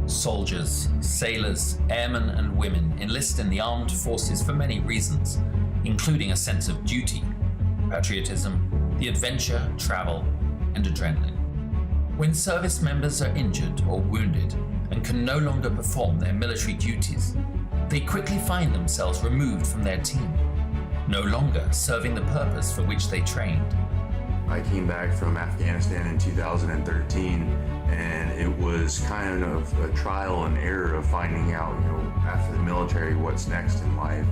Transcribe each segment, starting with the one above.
Soldiers, sailors, airmen, and women enlist in the armed forces for many reasons, including a sense of duty, patriotism, the adventure, travel, and adrenaline. When service members are injured or wounded and can no longer perform their military duties, they quickly find themselves removed from their team, no longer serving the purpose for which they trained. I came back from Afghanistan in 2013, and it was kind of a trial and error of finding out, after the military, what's next in life.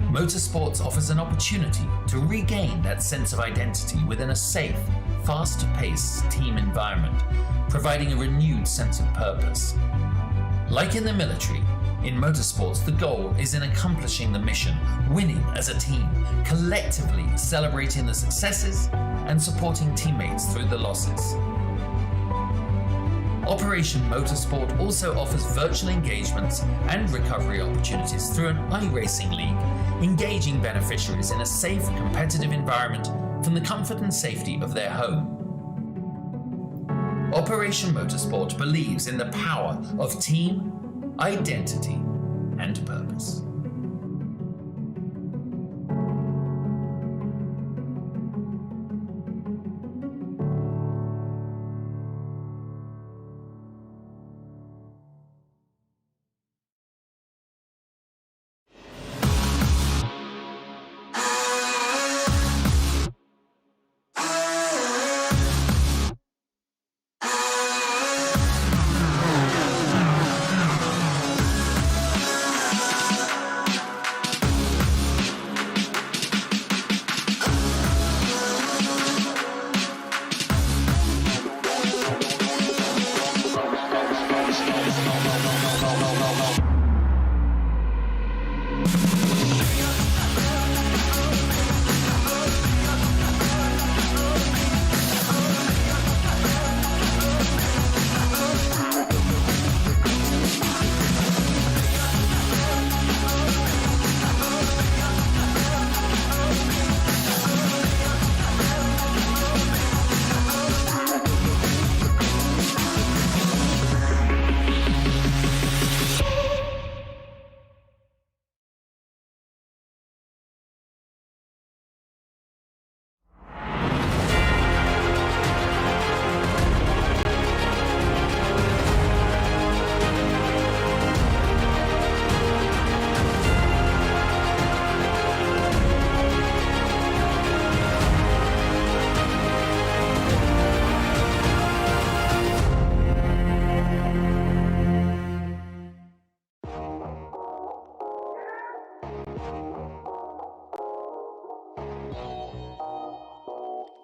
Motorsports offers an opportunity to regain that sense of identity within a safe, fast-paced team environment, providing a renewed sense of purpose. Like in the military, in motorsports, the goal is in accomplishing the mission, winning as a team, collectively celebrating the successes and supporting teammates through the losses. Operation Motorsport also offers virtual engagements and recovery opportunities through an iRacing league, engaging beneficiaries in a safe, competitive environment from the comfort and safety of their home. Operation Motorsport believes in the power of team, identity, and purpose.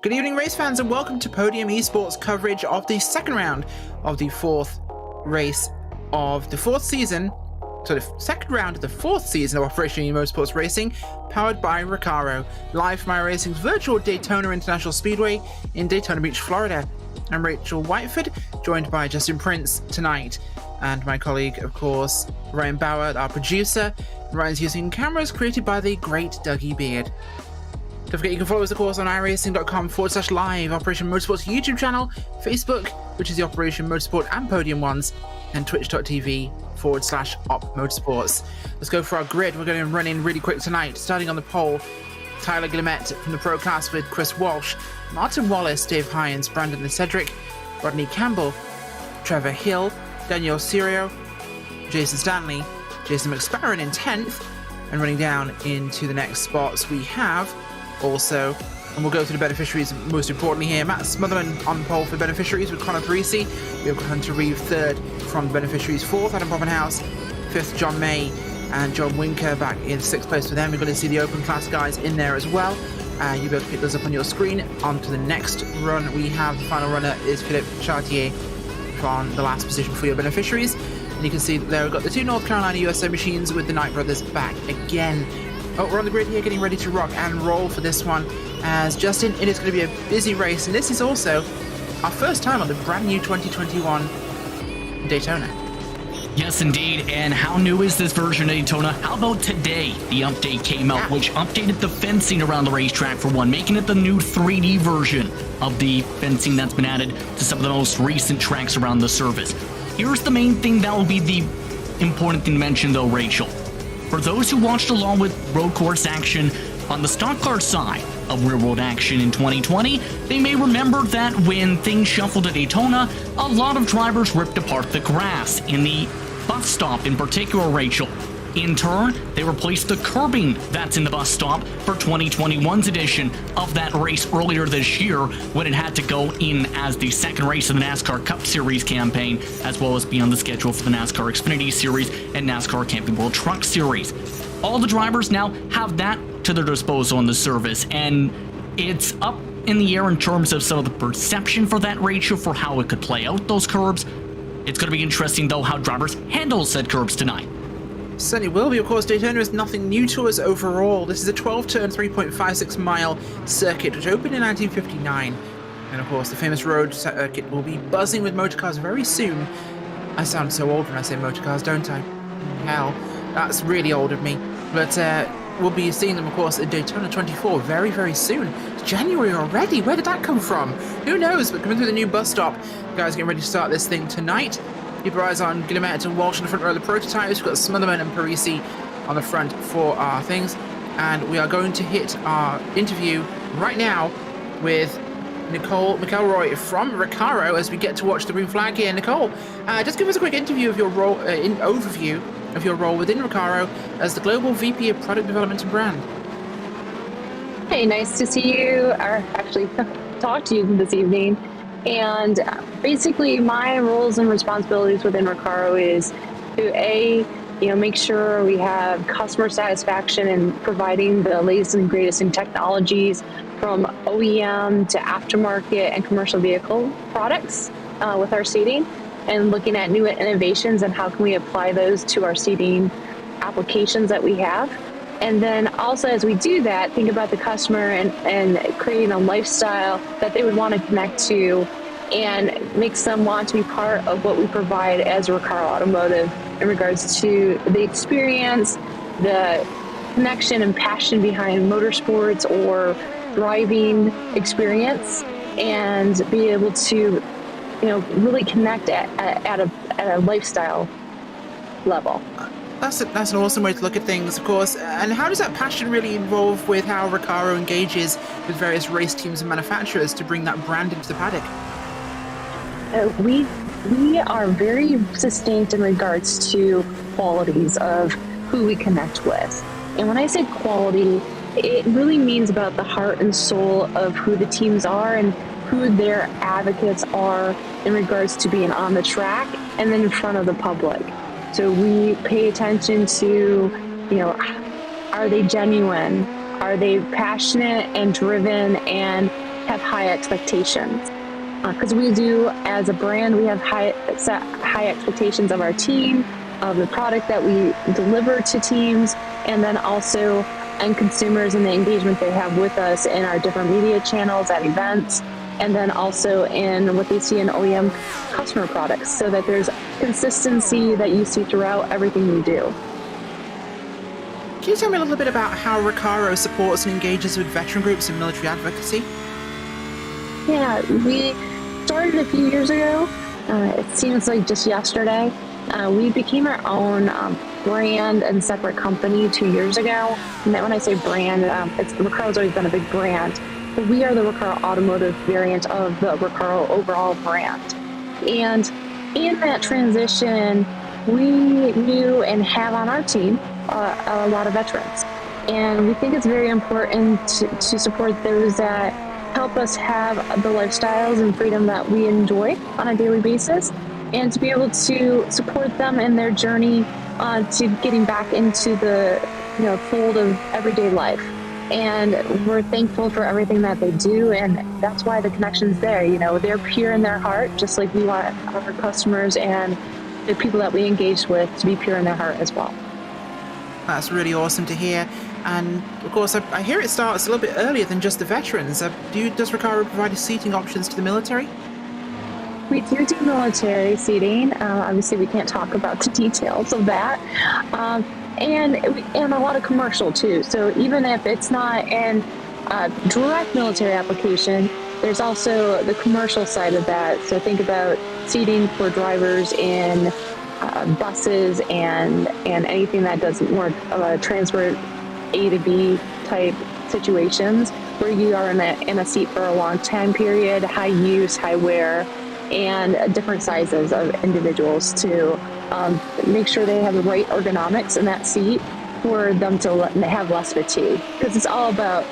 Good evening, race fans, and welcome to Podium Esports coverage of the second round of the fourth race of the fourth season. So the second round of the fourth season of Operation Motorsports Racing, powered by RECARO, live from iRacing's virtual Daytona International Speedway in Daytona Beach, Florida. I'm Rachel Whiteford, joined by Justin Prince tonight, and my colleague, of course, Ryan Bauer, our producer. Ryan's using cameras created by the great Dougie Beard. Don't forget you can follow us, of course, on iRacing.com/live, Operation Motorsports YouTube channel, Facebook, which is the Operation Motorsport and Podium ones, and twitch.tv/opmotorsports. Let's go for our grid. We're going to run in really quick tonight. Starting on the pole, Tyler Guillemette from the Pro Class with Chris Walsh, Martin Wallace, Dave Hines, Brandon Cedric, Rodney Campbell, Trevor Hill, Daniel Sirio, Jason Stanley, Jason McSparron in 10th, and running down into the next spots we have also, and we'll go through the beneficiaries most importantly here. Matt Smotherman on pole for beneficiaries with Connor Parisi. We have Hunter Reeve third from the beneficiaries, fourth Adam Bobbenhouse, fifth John May, and John Winker back in sixth place for them. We're going to see the open class guys in there as well. You'll be able to pick those up on your screen. On to the next run we have. The final runner is Philippe Chartier from the last position for your beneficiaries. And you can see that there we've got the two North Carolina USA machines with the Knight brothers back again. Oh, we're on the grid here, getting ready to rock and roll for this one. As Justin, it is going to be a busy race, and this is also our first time on the brand new 2021 Daytona. Yes, indeed. And how new is this version of Daytona? How about today? The update came out, which updated the fencing around the racetrack for one, making it the new 3D version of the fencing that's been added to some of the most recent tracks around the surface. Here's the main thing that will be the important thing to mention though, Rachel. For those who watched along with road course action on the stock car side of real world action in 2020, they may remember that when things shuffled at Daytona, a lot of drivers ripped apart the grass in the bus stop in particular, Rachel. In turn, they replaced the curbing that's in the bus stop for 2021's edition of that race earlier this year, when it had to go in as the second race of the NASCAR Cup Series campaign, as well as be on the schedule for the NASCAR Xfinity Series and NASCAR Camping World Truck Series. All the drivers now have that to their disposal in the service, and it's up in the air in terms of some of the perception for that ratio for how it could play out those curbs. It's going to be interesting, though, how drivers handle said curbs tonight. Certainly will be. Of course, Daytona is nothing new to us overall. This is a 12-turn, 3.56-mile circuit, which opened in 1959. And of course, the famous road circuit will be buzzing with motorcars very soon. I sound so old when I say motorcars, don't I? Hell, that's really old of me. But we'll be seeing them, of course, at Daytona 24 very, very soon. It's January already. Where did that come from? Who knows? But coming through the new bus stop, guys, getting ready to start this thing tonight. Keep your eyes on Guillemette and Walsh in the front row of the prototypes. We've got Smotherman and Parisi on the front for our things. And we are going to hit our interview right now with Nicole McElroy from RECARO as we get to watch the green flag here. Nicole, just give us a quick interview of your role, overview of your role within RECARO as the Global VP of Product Development and Brand. Hey, nice to see you, or actually talk to you this evening. And basically my roles and responsibilities within RECARO is to make sure we have customer satisfaction and providing the latest and greatest in technologies from OEM to aftermarket and commercial vehicle products with our seating, and looking at new innovations and how can we apply those to our seating applications that we have. And then also, as we do that, think about the customer and creating a lifestyle that they would want to connect to and makes them want to be part of what we provide as RECARO Automotive in regards to the experience, the connection and passion behind motorsports or driving experience, and be able to, really connect at a lifestyle level. That's an awesome way to look at things, of course. And how does that passion really involve with how RECARO engages with various race teams and manufacturers to bring that brand into the paddock? We are very succinct in regards to qualities of who we connect with. And when I say quality, it really means about the heart and soul of who the teams are and who their advocates are in regards to being on the track and then in front of the public. So we pay attention to, are they genuine? Are they passionate and driven and have high expectations? Because we do, as a brand, we have high expectations of our team, of the product that we deliver to teams, and then also end consumers and the engagement they have with us in our different media channels at events, and then also in what they see in OEM customer products, so that there's consistency that you see throughout everything we do. Can you tell me a little bit about how RECARO supports and engages with veteran groups and military advocacy? Yeah, we started a few years ago. It seems like just yesterday. We became our own brand and separate company 2 years ago. And when I say brand, RECARO's always been a big brand. But we are the RECARO Automotive variant of the RECARO overall brand. And in that transition, we knew and have on our team a lot of veterans. And we think it's very important to support those that help us have the lifestyles and freedom that we enjoy on a daily basis, and to be able to support them in their journey to getting back into the fold of everyday life. And we're thankful for everything that they do, and that's why the connection's there. They're pure in their heart, just like we want our customers and the people that we engage with to be pure in their heart as well. That's really awesome to hear. And of course, I hear it starts a little bit earlier than just the veterans. Does RECARO provide seating options to the military? We do military seating. Obviously, we can't talk about the details of that. And a lot of commercial too. So even if it's not in a direct military application, there's also the commercial side of that. So think about seating for drivers in buses and anything that does more transport A to B type situations, where you are in a seat for a long time period, high use, high wear, and different sizes of individuals to make sure they have the right ergonomics in that seat for them to have less fatigue. Because it's all about,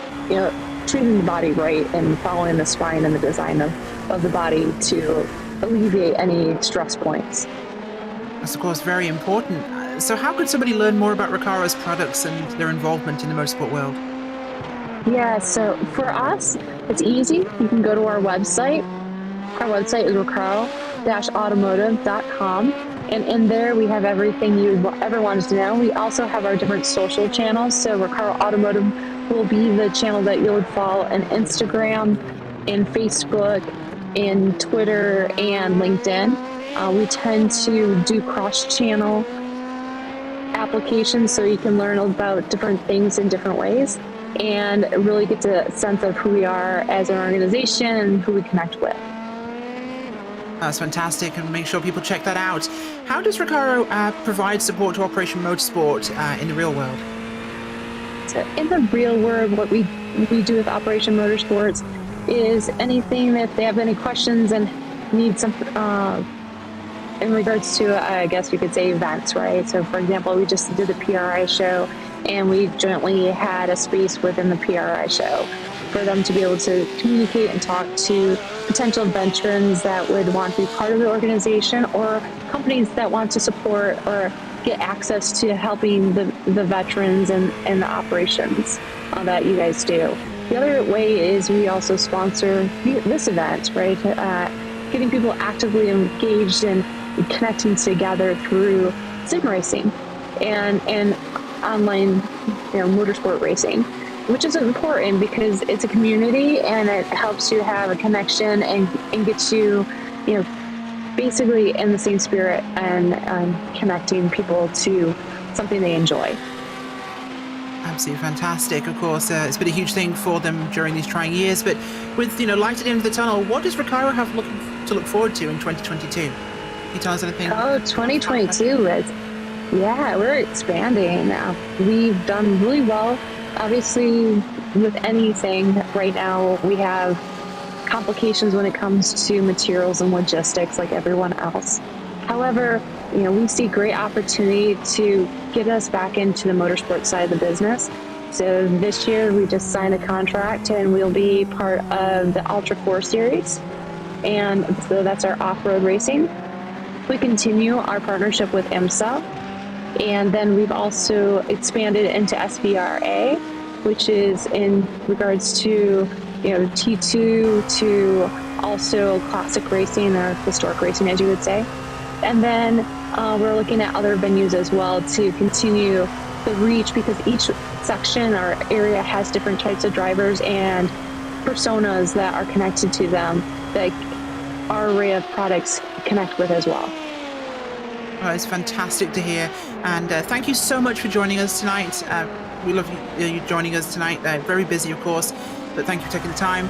treating the body right and following the spine and the design of the body to alleviate any stress points. That's, of course, very important. So how could somebody learn more about RECARO's products and their involvement in the motorsport world? Yeah, so for us, it's easy. You can go to our website. Our website is recaro-automotive.com. And in there, we have everything you ever wanted to know. We also have our different social channels. So RECARO Automotive will be the channel that you would follow on Instagram, in Facebook, in Twitter, and LinkedIn. We tend to do cross-channel applications so you can learn about different things in different ways and really get a sense of who we are as an organization and who we connect with. That's fantastic, and make sure people check that out. How does RECARO provide support to Operation Motorsport in the real world? So in the real world, what we do with Operation Motorsports is anything that they have any questions and need some in regards to, I guess you could say, events, right? So for example, we just did the PRI show, and we jointly had a space within the PRI show for them to be able to communicate and talk to potential veterans that would want to be part of the organization, or companies that want to support or get access to helping the veterans and the operations that you guys do. The other way is we also sponsor this event, right? Getting people actively engaged and connecting together through sim racing and online motorsport racing, which is important because it's a community and it helps you have a connection and gets you, basically in the same spirit and connecting people to something they enjoy. Absolutely fantastic. Of course, it's been a huge thing for them during these trying years, but with, light at the end of the tunnel, what does RECARO have to look forward to in 2022? Can you tell us anything? 2022 we're expanding. We've done really well. Obviously, with anything right now, we have complications when it comes to materials and logistics like everyone else. However, we see great opportunity to get us back into the motorsport side of the business. So this year we just signed a contract and we'll be part of the Ultra 4 series. And so that's our off-road racing. We continue our partnership with IMSA. And then we've also expanded into SVRA, which is in regards to T2 to also classic racing or historic racing, as you would say. And then we're looking at other venues as well to continue the reach, because each section or area has different types of drivers and personas that are connected to them that our array of products connect with as well. Oh, it's fantastic to hear, and thank you so much for joining us tonight. We love you joining us tonight. Very busy, of course, but thank you for taking the time.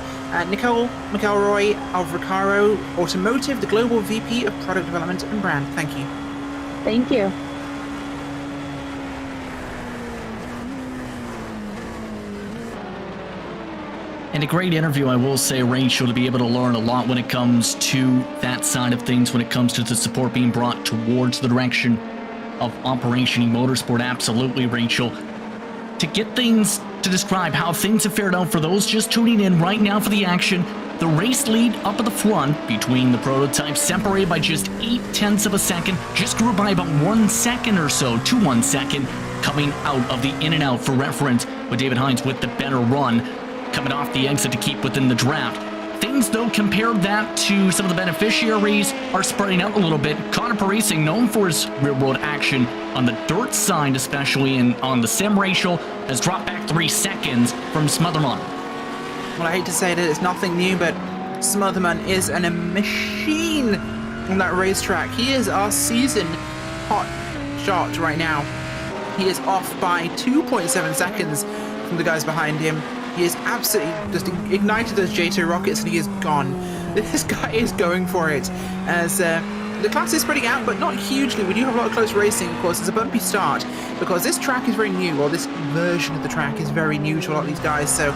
Nicole McElroy of RECARO Automotive, the Global VP of Product Development and Brand. Thank you. Thank you. And a great interview, I will say, Rachel, to be able to learn a lot when it comes to that side of things, when it comes to the support being brought towards the direction of Operation Motorsport. Absolutely, Rachel. To get things to describe how things have fared out for those just tuning in right now for the action, the race lead up at the front between the prototypes, separated by just 0.8 of a second, just grew by about 1 second or so to 1 second, coming out of the in and out. For reference, with David Hines with the better run, coming off the exit to keep within the draft. Things, though, compared that to some of the beneficiaries, are spreading out a little bit. Connor Parisi, known for his real-world action on the dirt side, especially, and on the sim racial, has dropped back 3 seconds from Smotherman. Well, I hate to say that it's nothing new, but Smotherman is a machine on that racetrack. He is our season hot shot right now. He is off by 2.7 seconds from the guys behind him. He is absolutely just ignited those J2 rockets and he is gone. This guy is going for it, as the class is spreading out, but not hugely. We do have a lot of close racing, of course. It's a bumpy start, because this track is very new, or this version of the track is very new to a lot of these guys, so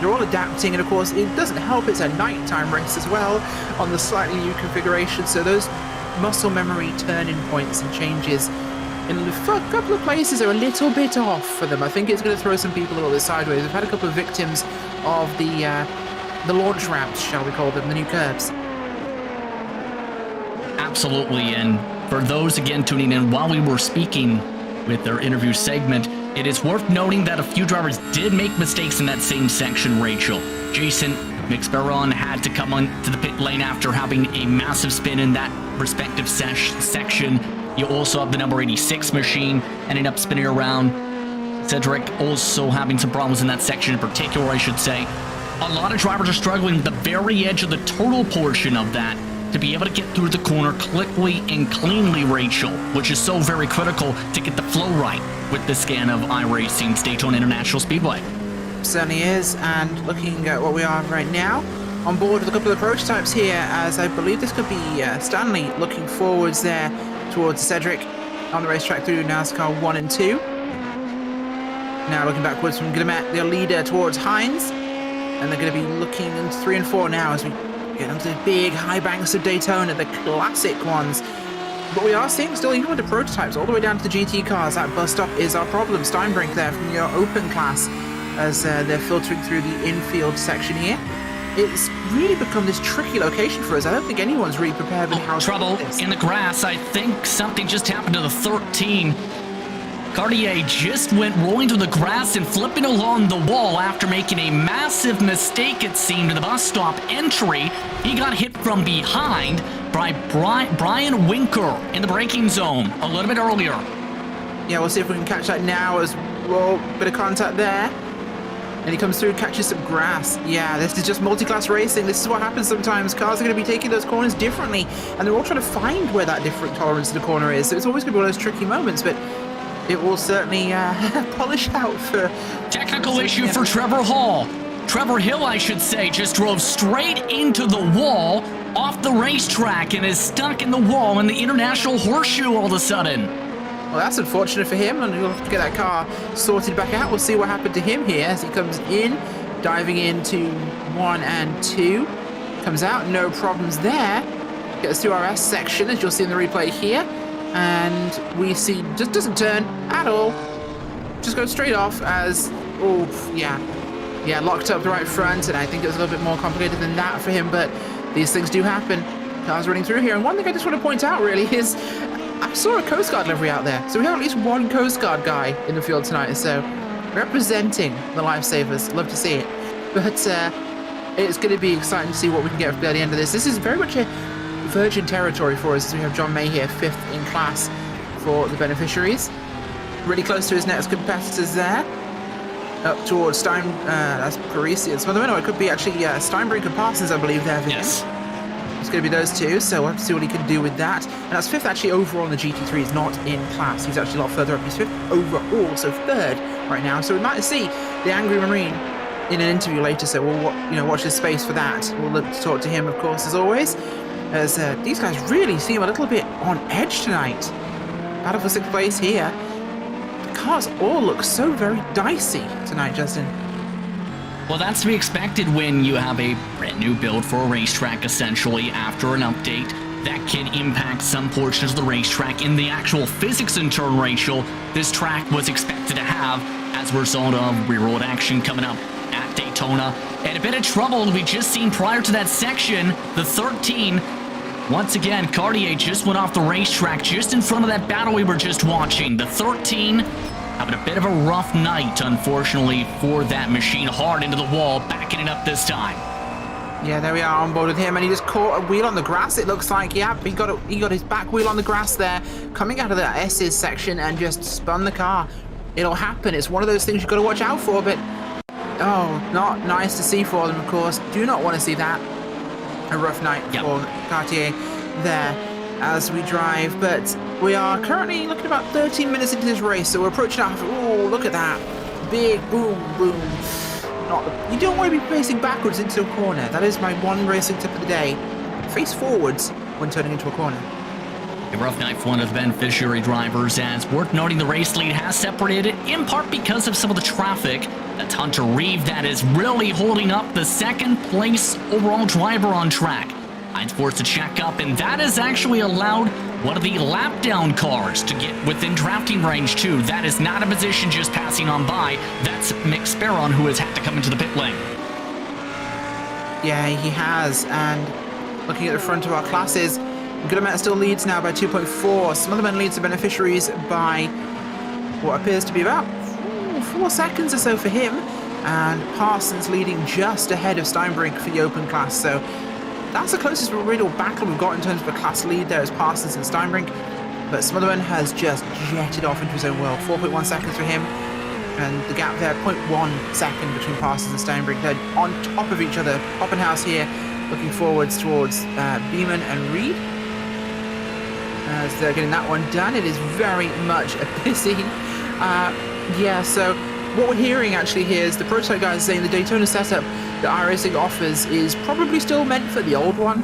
they're all adapting, and of course, it doesn't help. It's a nighttime race as well, on the slightly new configuration, so those muscle memory turning points and changes in a couple of places are a little bit off for them. I think it's going to throw some people a little bit sideways. We've had a couple of victims of the launch ramps, shall we call them, the new curbs. Absolutely, and for those again tuning in while we were speaking with their interview segment, it is worth noting that a few drivers did make mistakes in that same section, Rachel. Jason McSparron had to come on to the pit lane after having a massive spin in that respective section. You also have the number 86 machine ending up spinning around. Cedric also having some problems in that section in particular, I should say. A lot of drivers are struggling with the very edge of the turtle portion of that to be able to get through the corner quickly and cleanly, Rachel, which is so very critical to get the flow right with the scan of iRacing's Daytona International Speedway. Certainly is, and looking at what we are right now, on board with a couple of prototypes here, as I believe this could be Stanley looking forwards there towards Cedric on the racetrack through NASCAR 1 and 2. Now looking backwards from Guillemette, their leader, towards Hines, and they're going to be looking into 3 and 4 now as we get onto the big high banks of Daytona, the classic ones. But we are seeing still, even with the prototypes, all the way down to the GT cars, that bus stop is our problem. Steinbrink there from your open class as they're filtering through the infield section here. It's really become this tricky location for us. I don't think anyone's really prepared with how trouble in the grass. I think something just happened to the 13. Cartier just went rolling through the grass and flipping along the wall after making a massive mistake, it seemed, in the bus stop entry. He got hit from behind by Brian Winker in the braking zone a little bit earlier. Yeah, we'll see if we can catch that now as well. Bit of contact there. And he comes through, catches some grass. Yeah, this is just multi-class racing. This is what happens sometimes. Cars are going to be taking those corners differently, and they're all trying to find where that different tolerance to the corner is. So it's always going to be one of those tricky moments, but it will certainly polish out for... Technical issue for Trevor Hall. Trevor Hill, I should say, just drove straight into the wall off the racetrack and is stuck in the wall in the International Horseshoe all of a sudden. Well, that's unfortunate for him, and we'll have to get that car sorted back out. We'll see what happened to him here as he comes in, diving into 1 and 2. Comes out, no problems there. Gets through our S section, as you'll see in the replay here. And we see, just doesn't turn at all. Just goes straight off as, yeah, locked up the right front, and I think it was a little bit more complicated than that for him, but these things do happen. Cars running through here, and one thing I just want to point out really is I saw a Coast Guard livery out there, so we have at least one Coast Guard guy in the field tonight, so representing the lifesavers. Love to see it. But it's going to be exciting to see what we can get by the end of this. This is very much a virgin territory for us, as we have John May here, 5th in class for the beneficiaries. Really close to his next competitors there. Up towards that's Parisius. Well, no, it could be actually Steinbrink and Parsons, I believe, there for yes. him. It's going to be those two, so we'll have to see what he can do with that. And that's 5th actually overall on the GT3. He's not in class. He's actually a lot further up. He's 5th overall, so 3rd right now. So we might see the Angry Marine in an interview later, so we'll watch this space for that. We'll look to talk to him, of course, as always, as these guys really seem a little bit on edge tonight. Battle for 6th place here. The cars all look so very dicey tonight, Justin. Well, that's to be expected when you have a brand new build for a racetrack, essentially, after an update that can impact some portions of the racetrack in the actual physics and turn ratio this track was expected to have as a result of rear-road action coming up at Daytona. And a bit of trouble we just seen prior to that section, the 13. Once again, Cartier just went off the racetrack just in front of that battle we were just watching. The 13 having a bit of a rough night, unfortunately, for that machine. Hard into the wall, backing it up this time. Yeah, there we are on board with him, and he just caught a wheel on the grass, it looks like. Yeah, he got his back wheel on the grass there, coming out of that S's section, and just spun the car. It'll happen. It's one of those things you've got to watch out for, but oh, not nice to see for them, of course. Do not want to see that. A rough night for Cartier there as we drive, but we are currently looking about 13 minutes into this race, so we're approaching half. Oh, look at that. Big boom, boom. You don't want to be facing backwards into a corner. That is my one racing tip of the day. Face forwards when turning into a corner. A rough night for one of the beneficiary drivers, as worth noting the race lead has separated in part because of some of the traffic. That's Hunter Reeve that is really holding up the second place overall driver on track. Hines forced to check up, and that has actually allowed one of the lap down cars to get within drafting range too. That is not a position just passing on by. That's Mick Sparron, who has had to come into the pit lane. Yeah, he has. And looking at the front of our classes, Guillemette still leads now by 2.4. Smotherman leads the beneficiaries by what appears to be about 4 seconds or so for him. And Parsons leading just ahead of Steinbrink for the open class. So that's the closest real battle we've got in terms of a class lead. There is Parsons and Steinbrink. But Smotherman has just jetted off into his own world. 4.1 seconds for him. And the gap there, 0.1 second between Parsons and Steinbrink. They're on top of each other. Oppenhaus here looking forwards towards Beeman and Reed. As they're getting that one done. It is very much a busy. Yeah, so what we're hearing actually here is the prototype guys saying the Daytona setup that iRacing offers is probably still meant for the old one.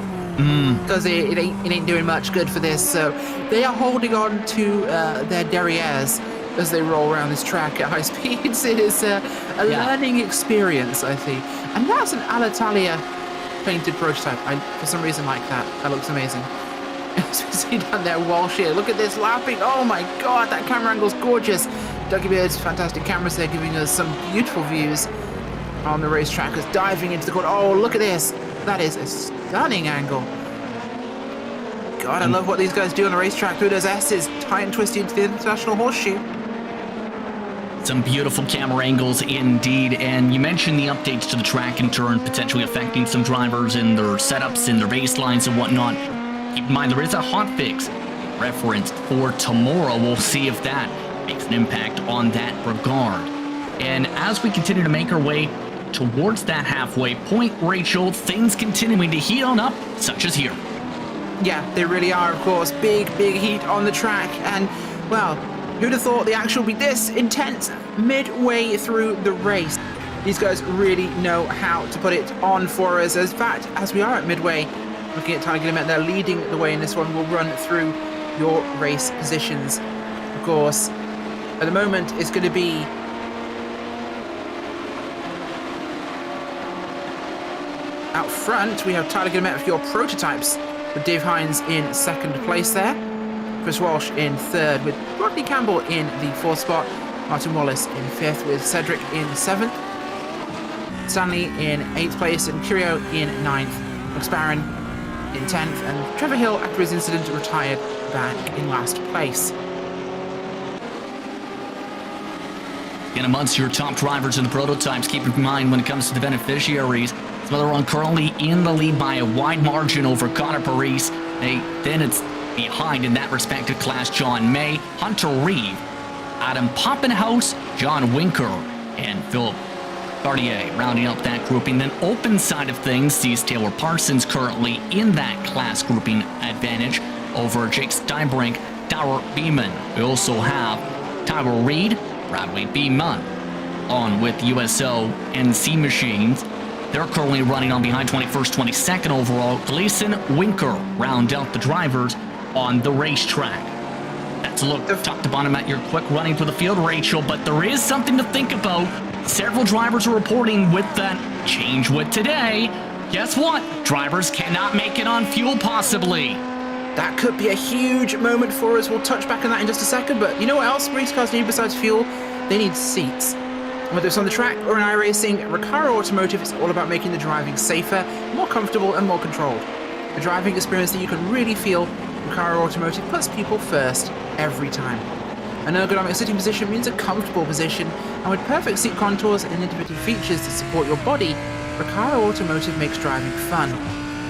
Because it ain't doing much good for this. So they are holding on to their derrieres as they roll around this track at high speeds. It is a learning experience, I think. And that's an Alitalia painted prototype. I, for some reason, like that. That looks amazing. As we see down there, Walsh here. Look at this lapping. Oh my god, that camera angle's gorgeous. Dougie Beard's fantastic cameras there giving us some beautiful views on the racetrack as diving into the corner. Oh, look at this. That is a stunning angle. God, I love what these guys do on the racetrack through those S's, tight and twisty into the International Horseshoe. Some beautiful camera angles indeed, and you mentioned the updates to the track in turn potentially affecting some drivers in their setups, in their baselines and whatnot. Keep in mind, there is a hotfix referenced for tomorrow. We'll see if that makes an impact on that regard. And as we continue to make our way towards that halfway point, Rachel, things continuing to heat on up, such as here. Yeah, they really are, of course. Big heat on the track. And, well, who'd have thought the action would be this intense midway through the race? These guys really know how to put it on for us. In fact, as we are at midway, looking at Tyler Guillemette, they're leading the way in this one. We'll run through your race positions. Of course, at the moment, it's going to be out front. We have Tyler Guillemette for your prototypes, with Dave Hines in second place there. Chris Walsh in third, with Rodney Campbell in the fourth spot. Martin Wallace in fifth, with Cedric in seventh. Stanley in eighth place, and Curio in ninth. McSparron in 10th, and Trevor Hill, after his incident, retired back in last place. In amongst your top drivers in the prototypes, keep in mind when it comes to the beneficiaries, Smotherman currently in the lead by a wide margin over Connor Paris. Then it's behind in that respective class John May, Hunter Reeve, Adam Poppenhaus, John Winker, and Philip Cartier rounding up that grouping. Then open side of things sees Taylor Parsons currently in that class grouping advantage over Jake Steinbrink, Tower Beeman. We also have Tyler Reed, Bradley Beeman on with USO NC Machines. They're currently running on behind 21st, 22nd overall. Gleason, Winker round out the drivers on the racetrack. That's a look top to bottom at your quick running through the field, Rachel, but there is something to think about. Several drivers are reporting with that change with today. Guess what? Drivers cannot make it on fuel, possibly. That could be a huge moment for us. We'll touch back on that in just a second, but you know what else race cars need besides fuel? They need seats. Whether it's on the track or in iRacing, RECARO Automotive is all about making the driving safer, more comfortable, and more controlled. A driving experience that you can really feel. RECARO Automotive puts people first every time. An ergonomic sitting position means a comfortable position, and with perfect seat contours and individual features to support your body, RECARO Automotive makes driving fun.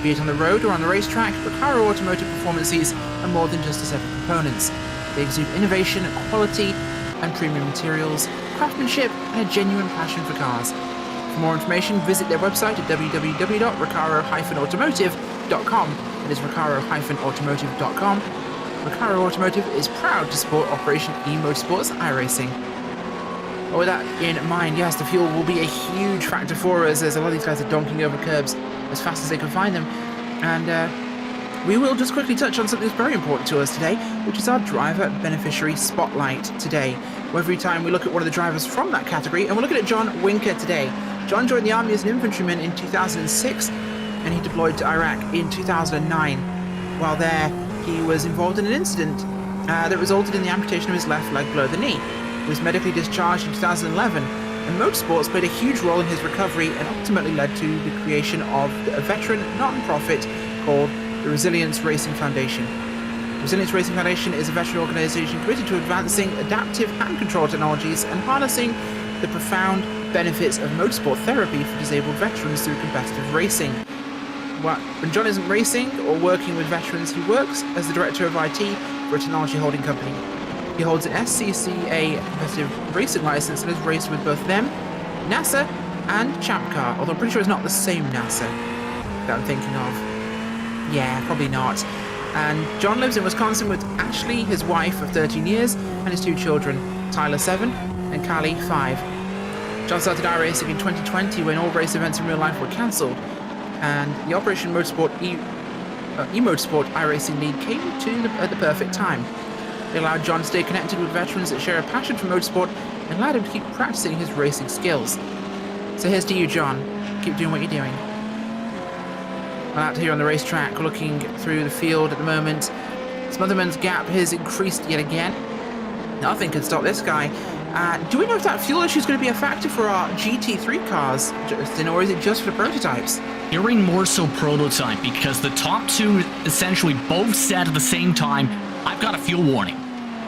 Be it on the road or on the racetrack, RECARO Automotive performance seats are more than just a set of components. They exude innovation, quality, and premium materials, craftsmanship, and a genuine passion for cars. For more information, visit their website at www.recaro-automotive.com. It is recaro-automotive.com. RECARO Automotive is proud to support Operation E Motorsports iRacing. But with that in mind, yes, the fuel will be a huge factor for us, as a lot of these guys are donking over curbs as fast as they can find them. And we will just quickly touch on something that's very important to us today, which is our driver beneficiary spotlight today. Every time we look at one of the drivers from that category, and we're looking at John Winker today. John joined the army as an infantryman in 2006, and he deployed to Iraq in 2009. While there, he was involved in an incident that resulted in the amputation of his left leg below the knee. He was medically discharged in 2011, and motorsports played a huge role in his recovery and ultimately led to the creation of a veteran non-profit called the Resilience Racing Foundation. The Resilience Racing Foundation is a veteran organisation committed to advancing adaptive hand control technologies and harnessing the profound benefits of motorsport therapy for disabled veterans through competitive racing. When John isn't racing or working with veterans, he works as the director of IT for a technology holding company. He holds an SCCA competitive racing license and has raced with both them, NASA, and Champ Car, although I'm pretty sure it's not the same NASA that I'm thinking of. Yeah, probably not. And John lives in Wisconsin with Ashley, his wife of 13 years, and his 2 children, Tyler 7 and Callie 5. John started iRacing in 2020 when all race events in real life were cancelled, and the Operation Motorsport eMotorsport iRacing League came to at the perfect time. It allowed John to stay connected with veterans that share a passion for motorsport and allowed him to keep practicing his racing skills. So here's to you, John. Keep doing what you're doing. Well, out here on the racetrack, looking through the field at the moment, Smotherman's gap has increased yet again. Nothing can stop this guy. Do we know if that fuel issue is going to be a factor for our GT3 cars, Justin, or is it just for the prototypes? Hearing more so prototype, because the top 2 essentially both said at the same time, I've got a fuel warning.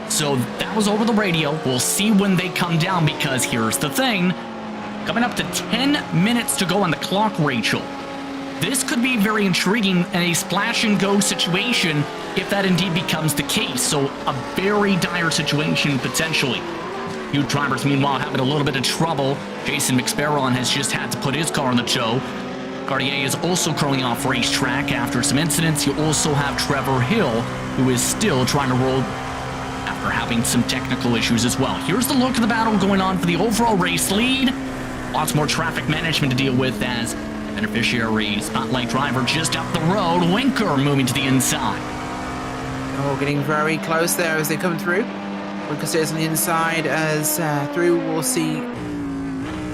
So that was over the radio. We'll see when they come down, because here's the thing. Coming up to 10 minutes to go on the clock, Rachel. This could be very intriguing and a splash and go situation if that indeed becomes the case. So a very dire situation potentially. Few drivers meanwhile having a little bit of trouble. Jason McSparron has just had to put his car on the tow. Cartier is also curling off racetrack after some incidents. You also have Trevor Hill, who is still trying to roll after having some technical issues as well. Here's the look of the battle going on for the overall race lead. Lots more traffic management to deal with as beneficiary spotlight driver just up the road. Winker moving to the inside. Oh, getting very close there as they come through. Winker stays on the inside as through we'll see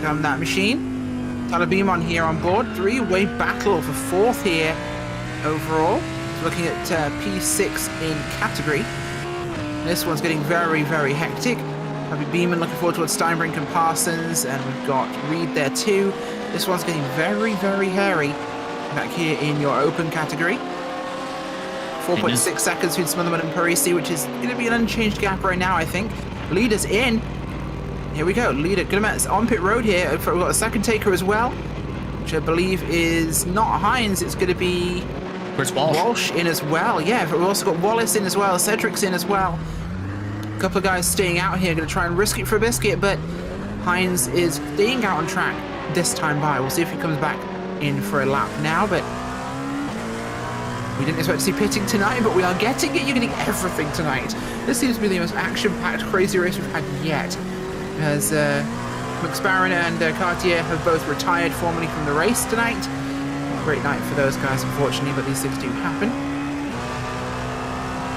come that machine. Tyler Beamon here on board. 3-way battle for 4th here overall. Looking at P6 in category. This one's getting very, very hectic. Bobby Beeman looking forward towards Steinbrink and Parsons, and we've got Reed there too. This one's getting very, very hairy back here in your open category. 4.6 seconds between Smotherman and Parisi, which is going to be an unchanged gap right now, I think. Leader's in. Here we go. Leader Guillemet's on pit road here. We've got a second taker as well, which I believe is not Hines. It's going to be Chris Walsh in as well. Yeah, but we've also got Wallace in as well. Cedric's in as well. A couple of guys staying out here, going to try and risk it for a biscuit, but Hines is staying out on track this time by. We'll see if he comes back in for a lap now, but we didn't expect to see pitting tonight, but we are getting it. You're getting everything tonight. This seems to be the most action-packed, crazy race we've had yet, as McSparron and Cartier have both retired formally from the race tonight. Great night for those guys, unfortunately, but these things do happen.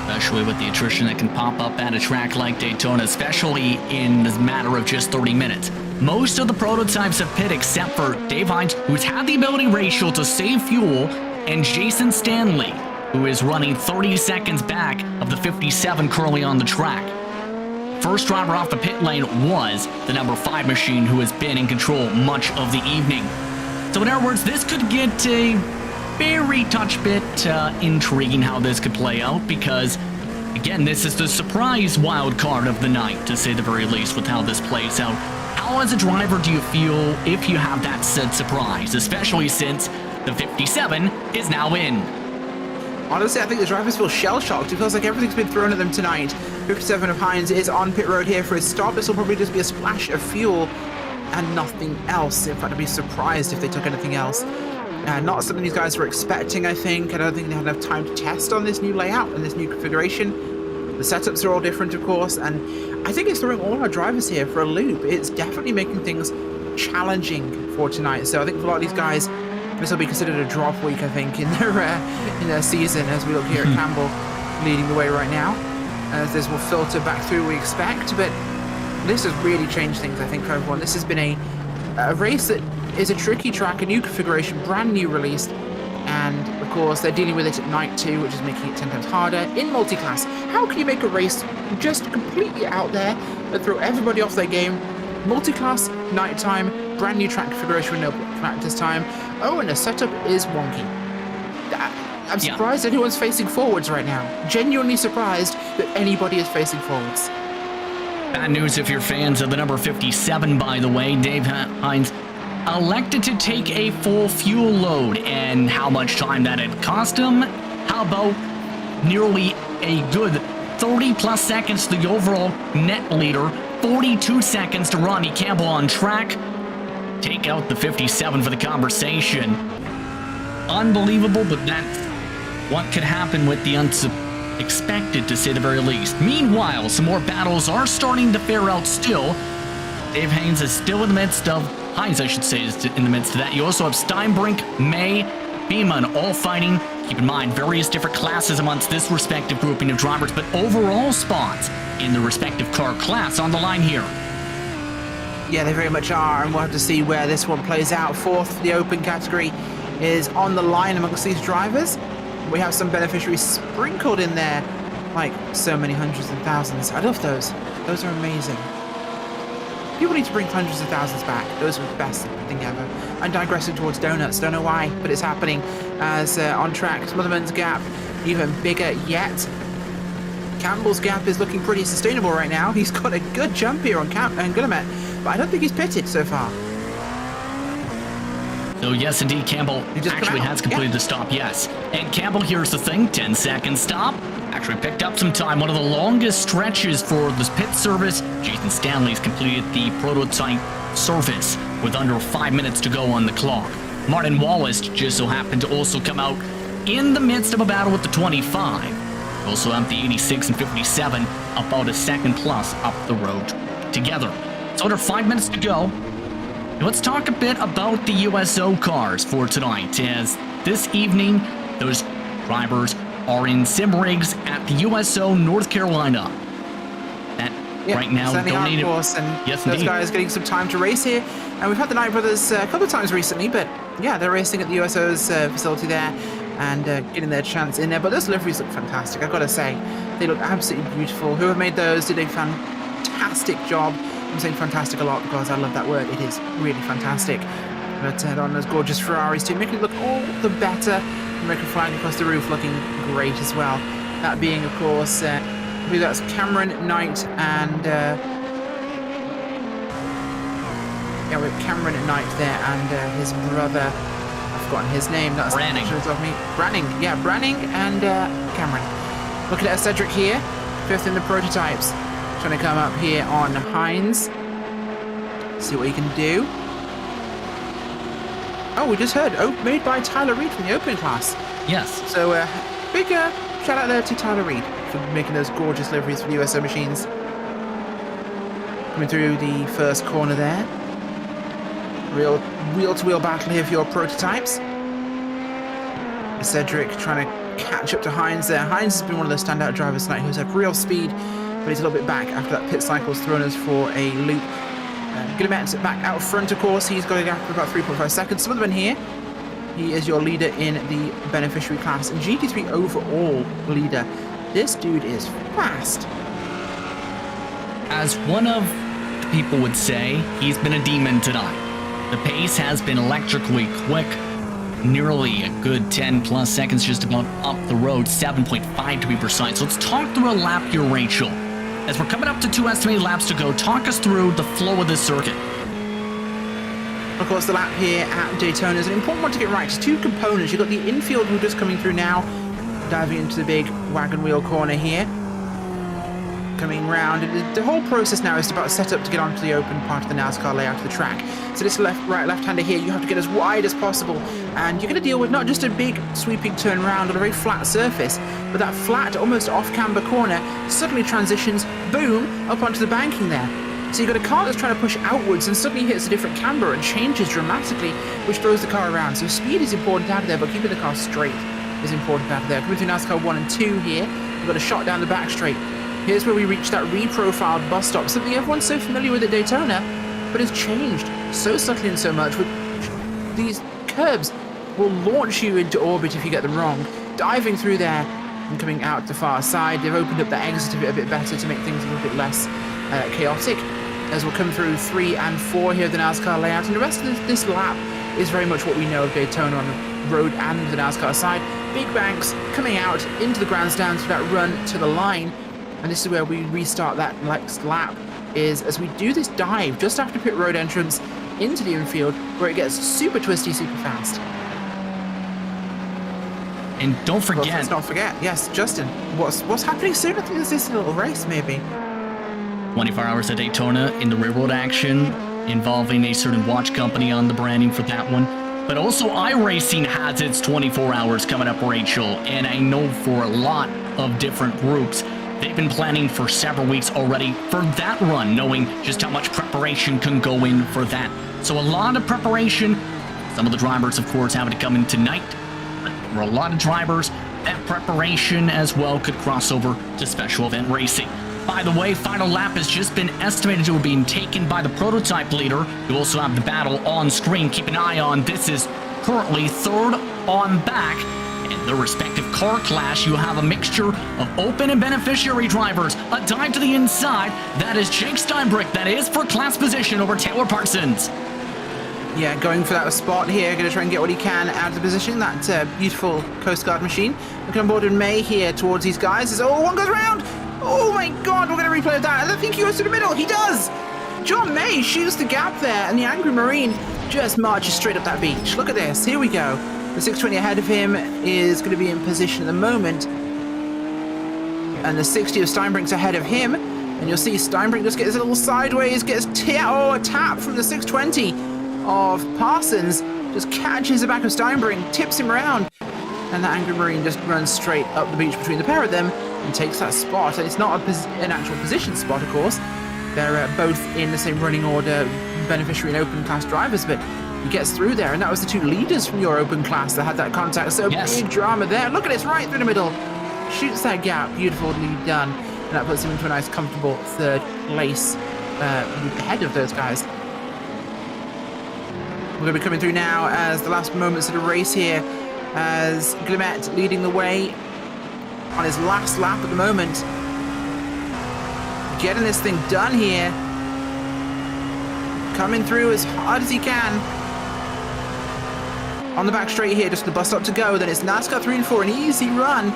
Especially with the attrition that can pop up at a track like Daytona, especially in a matter of just 30 minutes. Most of the prototypes have pit except for Dave Hines, who's had the ability, Rachel, to save fuel, and Jason Stanley, who is running 30 seconds back of the 57 currently on the track. First driver off the pit lane was the number 5 machine, who has been in control much of the evening. So in other words, this could get a very touch bit intriguing how this could play out, because again, this is the surprise wild card of the night, to say the very least, with how this plays out. How as a driver do you feel if you have that said surprise, especially since the 57 is now in? Honestly, I think the drivers feel shell-shocked. It feels like everything's been thrown at them tonight. 57 of Hines is on pit road here for his stop. This will probably just be a splash of fuel and nothing else. In fact, I'd be surprised if they took anything else. Not something these guys were expecting, I think. I don't think they had enough time to test on this new layout and this new configuration. The setups are all different, of course, and I think it's throwing all our drivers here for a loop. It's definitely making things challenging for tonight. So I think for a lot of these guys, this will be considered a drop week, I think, in their season, as we look here at Campbell leading the way right now. As this will filter back through, we expect, but this has really changed things, I think, for everyone. This has been a race that is a tricky track, a new configuration, brand new release, and of course they're dealing with it at night too, which is making it 10 times harder in multi-class. How can you make a race just completely out there and throw everybody off their game? Multi-class, nighttime, brand new track configuration with no practice time. Oh, and the setup is wonky. I'm surprised anyone's facing forwards right now. Genuinely surprised that anybody is facing forwards. Bad news if you're fans of the number 57, by the way. Dave Hines elected to take a full fuel load, and how much time that had cost him? How about nearly a good 30 plus seconds to the overall net leader, 42 seconds to Ronnie Campbell on track. Take out the 57 for the conversation. Unbelievable, but that's what could happen with the unexpected, to say the very least. Meanwhile, some more battles are starting to fare out still. Dave Haynes is still in the midst of, Hines I should say, is in the midst of that. You also have Steinbrink, May, Beeman all fighting. Keep in mind, various different classes amongst this respective grouping of drivers, but overall spots in the respective car class on the line here. Yeah, they very much are, and we'll have to see where this one plays out. Fourth, the open category is on the line amongst these drivers. We have some beneficiaries sprinkled in there, like so many hundreds and thousands. I love those. Those are amazing. People need to bring hundreds of thousands back. Those are the best thing ever. I'm digressing towards donuts. Don't know why, but it's happening. As on track, Smotherman's gap even bigger yet. Campbell's gap is looking pretty sustainable right now. He's got a good jump here on Guillemette, but I don't think he's pitted so far. So yes, indeed, Campbell actually has completed the stop, yes. And Campbell, here's the thing, 10-second stop. Actually picked up some time, one of the longest stretches for this pit service. Jason Stanley's completed the prototype service with under 5 minutes to go on the clock. Martin Wallace just so happened to also come out in the midst of a battle with the 25. We also have the 86 and 57 about a second plus up the road together. So under 5 minutes to go. Let's talk a bit about the USO cars for tonight, as this evening those drivers are in sim rigs at the USO North Carolina. That right now donated. Course, and yes, those indeed. guys getting some time to race here. And we've had the Knight Brothers a couple of times recently, but yeah, they're racing at the USO's facility there and getting their chance in there. But those liveries look fantastic, I've got to say. They look absolutely beautiful. Whoever made those did a fantastic job. I'm saying fantastic a lot because I love that word. It is really fantastic. But on those gorgeous Ferraris too, making it look all the better. American flag across the roof looking great as well. That being, of course, I believe that's Cameron Knight and yeah, with Cameron Knight there and his brother. I've forgotten his name. That's Branning. Of me. Branning, yeah, Branning and Cameron. Looking at Cedric here, fifth in the prototypes. Trying to come up here on Hines. See what he can do. Oh, we just heard made by Tyler Reed from the open class. Yes. So big shout out there to Tyler Reed for making those gorgeous liveries for the USO machines. Coming through the first corner there. Real wheel-to-wheel battle here for your prototypes. Cedric trying to catch up to Hines there. Hines has been one of the standout drivers tonight who's had real speed, but he's a little bit back after that pit cycle's thrown us for a loop. Guillemette back out front, of course. He's got a gap for about 3.5 seconds. Smotherman here. He is your leader in the beneficiary class and GT3 overall leader. This dude is fast. As one of the people would say, he's been a demon tonight. The pace has been electrically quick. Nearly a good 10 plus seconds just about up the road, 7.5 to be precise. So let's talk through a lap here, Rachel. As we're coming up to 2 estimated laps to go, talk us through the flow of this circuit. Of course, the lap here at Daytona is an important one to get right. It's two components. You've got the infield who just coming through now, diving into the big wagon wheel corner here. coming round. The whole process now is about set up to get onto the open part of the NASCAR layout of the track. So this left-hander here, you have to get as wide as possible, and you're going to deal with not just a big sweeping turn round on a very flat surface, but that flat, almost off-camber corner suddenly transitions, boom, up onto the banking there. So you've got a car that's trying to push outwards and suddenly hits a different camber and changes dramatically, which throws the car around. So speed is important out of there, but keeping the car straight is important out of there. Coming through NASCAR 1 and 2 here, we've got a shot down the back straight. Here's where we reach that reprofiled bus stop, something everyone's so familiar with at Daytona, but it's changed so subtly and so much. With these curbs will launch you into orbit if you get them wrong. Diving through there and coming out the far side, they've opened up the exit a bit better to make things a little bit less chaotic, as we'll come through 3 and 4 here of the NASCAR layout. And the rest of this lap is very much what we know of Daytona on the road and the NASCAR side. Big banks coming out into the grandstands for that run to the line. And this is where we restart that next lap, is as we do this dive just after pit road entrance into the infield, where it gets super twisty, super fast. And don't forget... Let's not forget, yes, Justin, what's happening soon? I think there's this little race, maybe. 24 hours at Daytona in the railroad action, involving a certain watch company on the branding for that one. But also iRacing has its 24 hours coming up, Rachel, and I know for a lot of different groups, they've been planning for several weeks already for that run, knowing just how much preparation can go in for that. So a lot of preparation. Some of the drivers, of course, having to come in tonight. But for a lot of drivers, that preparation as well could cross over to special event racing. By the way, final lap has just been estimated to have been taken by the prototype leader. You also have the battle on screen. Keep an eye on. This is currently third on back. In the respective car clash, you have a mixture of open and beneficiary drivers. A dive to the inside. That is Jake Steinbrück. That is for class position over Taylor Parsons. Yeah, going for that spot here. Going to try and get what he can out of the position. That beautiful Coast Guard machine. Looking on board with May here towards these guys. One goes around. Oh my god, we're going to replay that. I think he goes to the middle. He does. John May shoots the gap there, and the Angry Marine just marches straight up that beach. Look at this. Here we go. The 620 ahead of him is going to be in position at the moment. And the 60 of Steinbrück's ahead of him. And you'll see Steinbrück just gets a little sideways, gets a tap from the 620 of Parsons. Just catches the back of Steinbrück, tips him around. And the Angry Marine just runs straight up the beach between the pair of them and takes that spot. And it's not an actual position spot, of course. They're both in the same running order, beneficiary and open class drivers, but he gets through there, and that was the two leaders from your open class that had that contact. So yes. Big drama there. Look at it, right through the middle. Shoots that gap. Beautifully done. And that puts him into a nice, comfortable third place ahead of those guys. We're going to be coming through now as the last moments of the race here, as Glimet leading the way on his last lap at the moment. Getting this thing done here. Coming through as hard as he can. On the back straight here, just the bus stop to go. Then it's NASCAR 3 and 4, an easy run.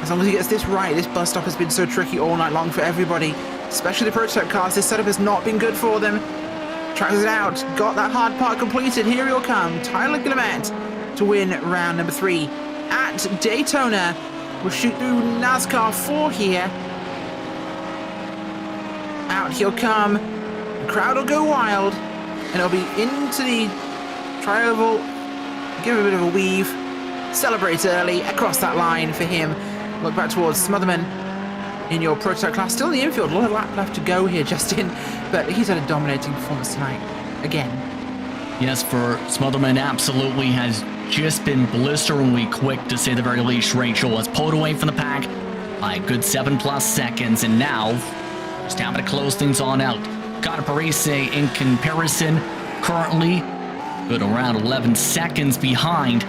As long as he gets this right. This bus stop has been so tricky all night long for everybody, especially the prototype cars. This setup has not been good for them. Tracks it out. Got that hard part completed. Here he'll come. Tyler Glimet to win round number 3 at Daytona. We'll shoot through NASCAR 4 here. Out he'll come. The crowd will go wild. And it'll be into the tri-oval. Give him a bit of a weave. Celebrate early. Across that line for him. Look back towards Smotherman in your prototype class. Still in the infield. A lot of lap left to go here, Justin. But he's had a dominating performance tonight. Again. Yes, for Smotherman, absolutely has just been blisteringly quick, to say the very least. Rachel has pulled away from the pack by a good 7+ seconds, and now just having to close things on out. Connor Parise in comparison, currently good around 11 seconds behind.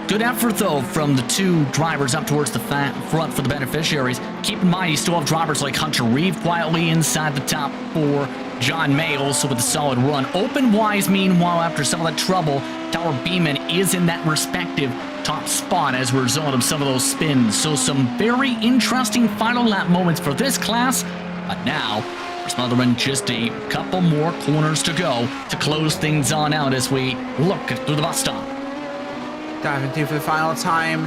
Good effort, though, from the two drivers up towards the front for the beneficiaries. Keep in mind, you still have drivers like Hunter Reeve quietly inside the top 4. John May also with a solid run. Open Wise, meanwhile, after some of that trouble, Tower Beeman is in that respective top spot as a result of some of those spins. So some very interesting final lap moments for this class. But now, for Smotherman, just a couple more corners to go to close things on out as we look through the bus stop. Diving through for the final time.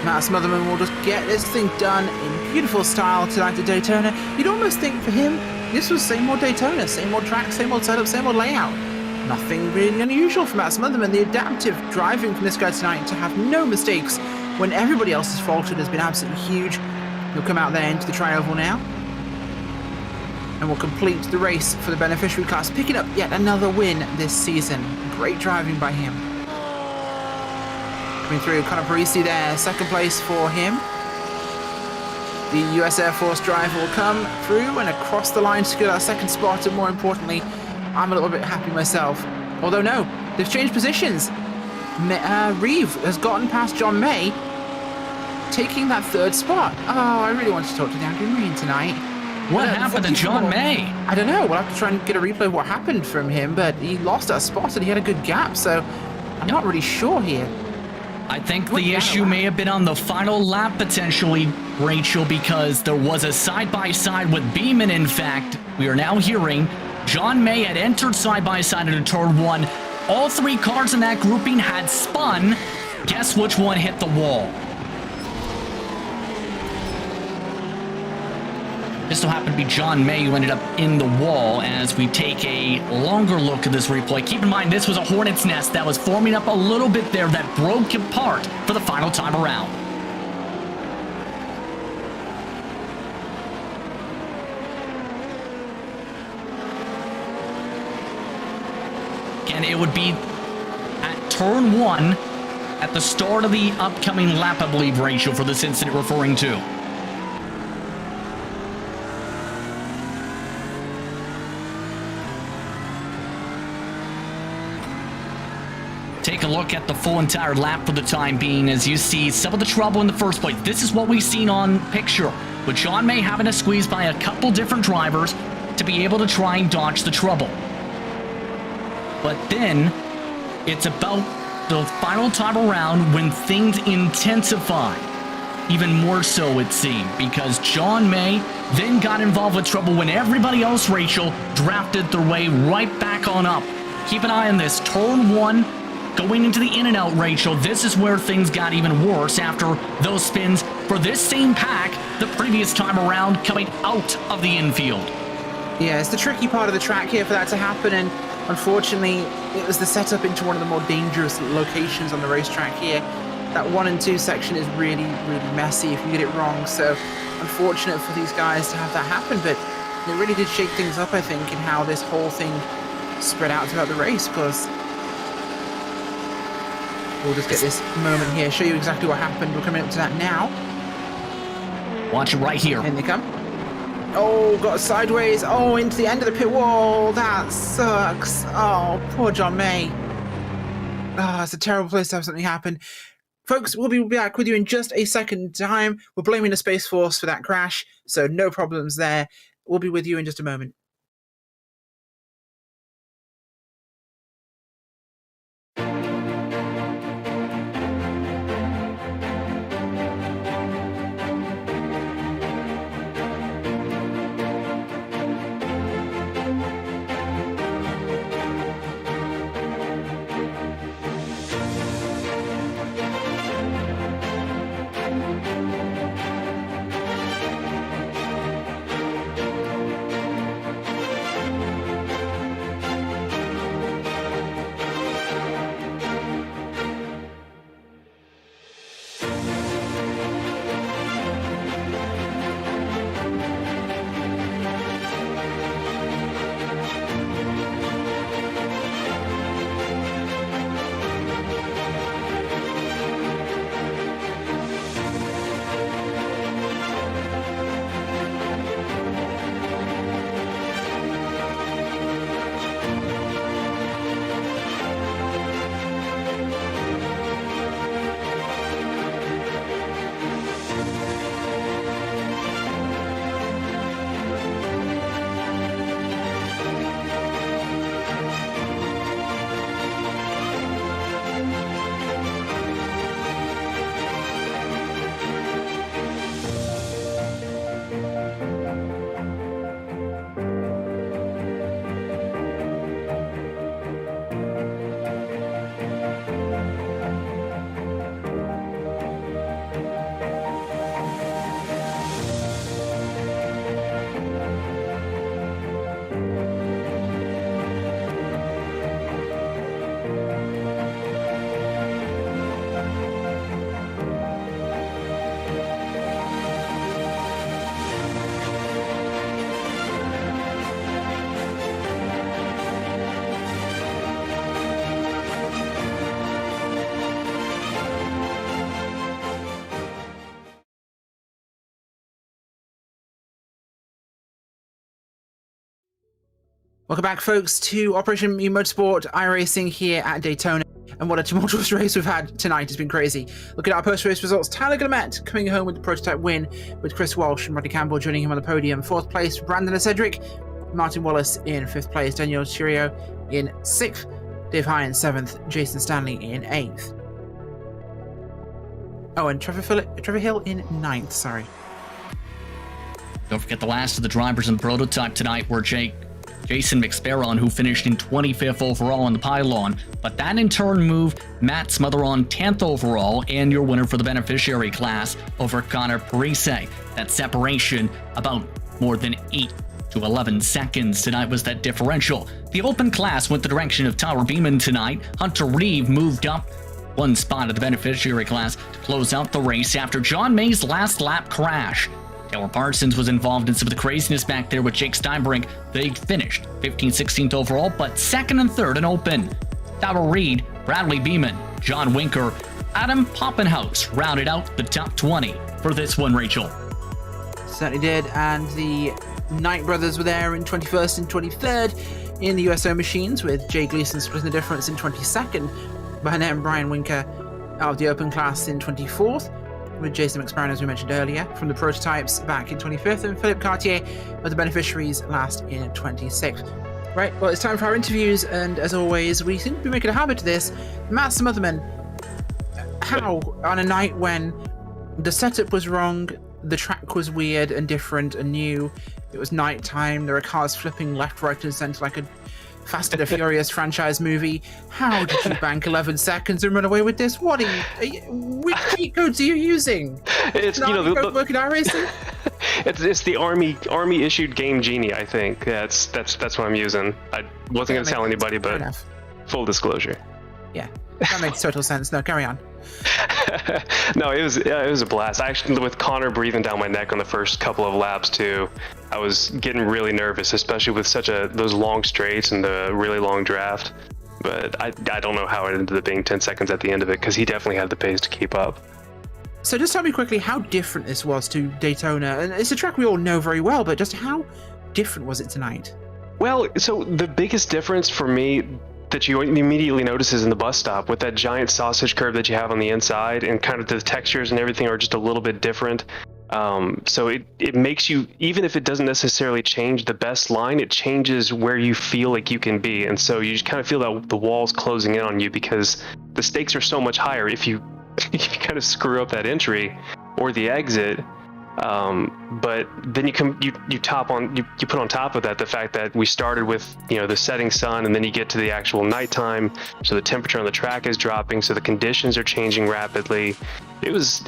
Matt Smotherman will just get this thing done in beautiful style tonight at Daytona. You'd almost think for him, this was same old Daytona, same old track, same old setup, same old layout. Nothing really unusual from Matt Smotherman. The adaptive driving from this guy tonight to have no mistakes when everybody else has faltered has been absolutely huge. He'll come out there into the tri-oval now. And will complete the race for the beneficiary class, picking up yet another win this season. Great driving by him. Coming through, Conor Parisi there, second place for him. The US Air Force driver will come through and across the line to secure that second spot, and more importantly, I'm a little bit happy myself. Although no, they've changed positions. Reeve has gotten past John May, taking that third spot. Oh, I really wanted to talk to Andrew Marine tonight. What happened to John May? I don't know. We'll have to try and get a replay of what happened from him, but he lost that spot and he had a good gap, so I'm not really sure here. I think the issue may have been on the final lap potentially, Rachel, because there was a side-by-side with Beeman, in fact. We are now hearing John May had entered side-by-side into turn 1. All 3 cars in that grouping had spun. Guess which one hit the wall? This so happened to be John May who ended up in the wall as we take a longer look at this replay. Keep in mind, this was a hornet's nest that was forming up a little bit there that broke apart for the final time around. And it would be at turn 1 at the start of the upcoming lap, I believe, Rachel, for this incident referring to. Take a look at the full entire lap for the time being as you see some of the trouble in the first place. This is what we've seen on picture, with John May having to squeeze by a couple different drivers to be able to try and dodge the trouble. But then it's about the final time around when things intensify. Even more so, it seemed, because John May then got involved with trouble when everybody else, Rachel, drafted their way right back on up. Keep an eye on this. Turn 1, going into the in and out, Rachel. This is where things got even worse after those spins for this same pack the previous time around coming out of the infield. Yeah, it's the tricky part of the track here for that to happen, and unfortunately, it was the setup into one of the more dangerous locations on the racetrack here. That 1 and 2 section is really, really messy if you get it wrong, so unfortunate for these guys to have that happen, but it really did shake things up, I think, in how this whole thing spread out throughout the race, because we'll just get this moment here, show you exactly what happened. We're coming up to that now. Watch it right here. In they come. Oh, got sideways. Oh, into the end of the pit wall. That sucks. Oh, poor John May. Oh, it's a terrible place to have something happen. Folks, we'll be back with you in just a second time. We're blaming the Space Force for that crash, so no problems there. We'll be with you in just a moment. Welcome back, folks, to Operation Mu Motorsport iRacing here at Daytona. And what a tumultuous race we've had tonight. It's been crazy. Look at our post-race results. Tyler Guillemette coming home with the prototype win, with Chris Walsh and Rodney Campbell joining him on the podium. 4th place, Brandon and Cedric. Martin Wallace in 5th place. Daniel Chirio in 6th. Dave Hines 7th. Jason Stanley in 8th. Oh, and Trevor Hill in 9th, sorry. Don't forget the last of the drivers in the prototype tonight were Jason McSparron, who finished in 25th overall on the pylon, but that in turn moved Matt Smotheron 10th overall and your winner for the beneficiary class over Connor Parise. That separation about more than 8 to 11 seconds tonight was that differential. The open class went the direction of Tyler Beeman tonight. Hunter Reeve moved up 1 spot of the beneficiary class to close out the race after John May's last lap crash. Taylor Parsons was involved in some of the craziness back there with Jake Steinbrink. They finished 15th, 16th overall, but 2nd and 3rd in open. Tyler Reed, Bradley Beeman, John Winker, Adam Poppenhaus rounded out the top 20 for this one, Rachel. Certainly did, and the Knight brothers were there in 21st and 23rd in the USO machines, with Jay Gleason splitting the difference in 22nd. Behind him, Brian Winker out of the open class in 24th. With Jason McSparron, as we mentioned earlier, from the prototypes back in 25th, and Philip Cartier of the beneficiaries last in 26th. Right, well, it's time for our interviews, and as always, we seem to be making a habit of this. Matt Smotherman, how, on a night when the setup was wrong, the track was weird and different and new, it was night time, there were cars flipping left, right, and centre like a Fast and the Furious franchise movie. How did you bank 11 seconds and run away with this? What are you which cheat codes are you using? It's working iRacing. It's the army issued Game Genie. I think that's what I'm using. I wasn't gonna tell anybody, but full disclosure. Yeah, that makes total sense. No, carry on. No, it was a blast. I actually, with Connor breathing down my neck on the first couple of laps too, I was getting really nervous, especially with those long straights and the really long draft. But I don't know how it ended up being 10 seconds at the end of it, because he definitely had the pace to keep up. So just tell me quickly how different this was to Daytona. And it's a track we all know very well, but just how different was it tonight? Well, so the biggest difference for me that you immediately notice is in the bus stop, with that giant sausage curve that you have on the inside, and kind of the textures and everything are just a little bit different. So it makes you, even if it doesn't necessarily change the best line, it changes where you feel like you can be. And so you just kind of feel that the wall's closing in on you, because the stakes are so much higher if you kind of screw up that entry or the exit. But then you put on top of that the fact that we started with, the setting sun, and then you get to the actual nighttime, so the temperature on the track is dropping, so the conditions are changing rapidly. It was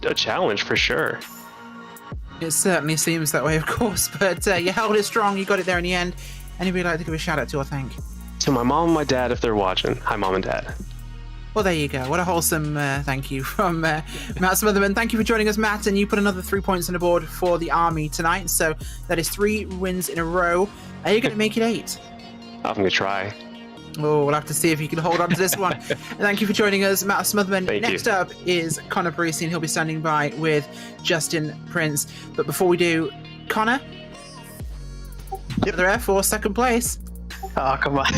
a challenge for sure. It certainly seems that way, of course, but you held it strong, you got it there in the end. Anybody like to give a shout out to or thank? To my mom and my dad, if they're watching. Hi, Mom and Dad. Well, there you go. What a wholesome thank you from Matt Smotherman. Thank you for joining us, Matt, and you put another 3 points on the board for the Army tonight, so that is 3 wins in a row. Are you going to make it 8? I'm going to try. Oh, we'll have to see if you can hold on to this one. Thank you for joining us, Matt Smotherman. Next up is Connor Parisi, and he'll be standing by with Justin Prince. But before we do, Connor, they're there for 2nd place. Oh, come on.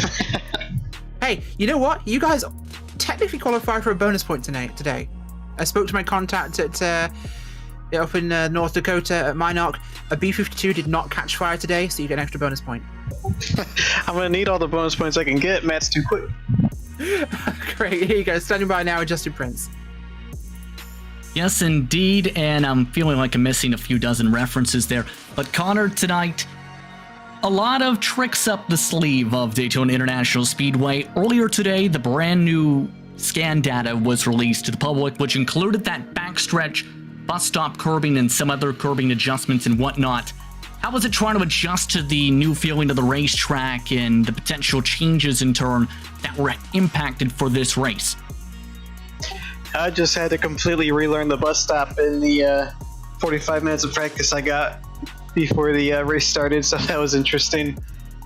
Hey, you know what? You guys technically qualify for a bonus point today. I spoke to my contact at up in North Dakota at Minot. A B-52 did not catch fire today, so you get an extra bonus point. I'm going to need all the bonus points I can get. Matt's too quick. Great, here you go. Standing by now with Justin Prince. Yes, indeed, and I'm feeling like I'm missing a few dozen references there. But Connor, tonight, a lot of tricks up the sleeve of Daytona International Speedway. Earlier today, the brand new scan data was released to the public, which included that backstretch, bus stop curbing, and some other curbing adjustments and whatnot. How was it trying to adjust to the new feeling of the racetrack and the potential changes in turn that were impacted for this race? I just had to completely relearn the bus stop in the 45 minutes of practice I got before the race started, so that was interesting.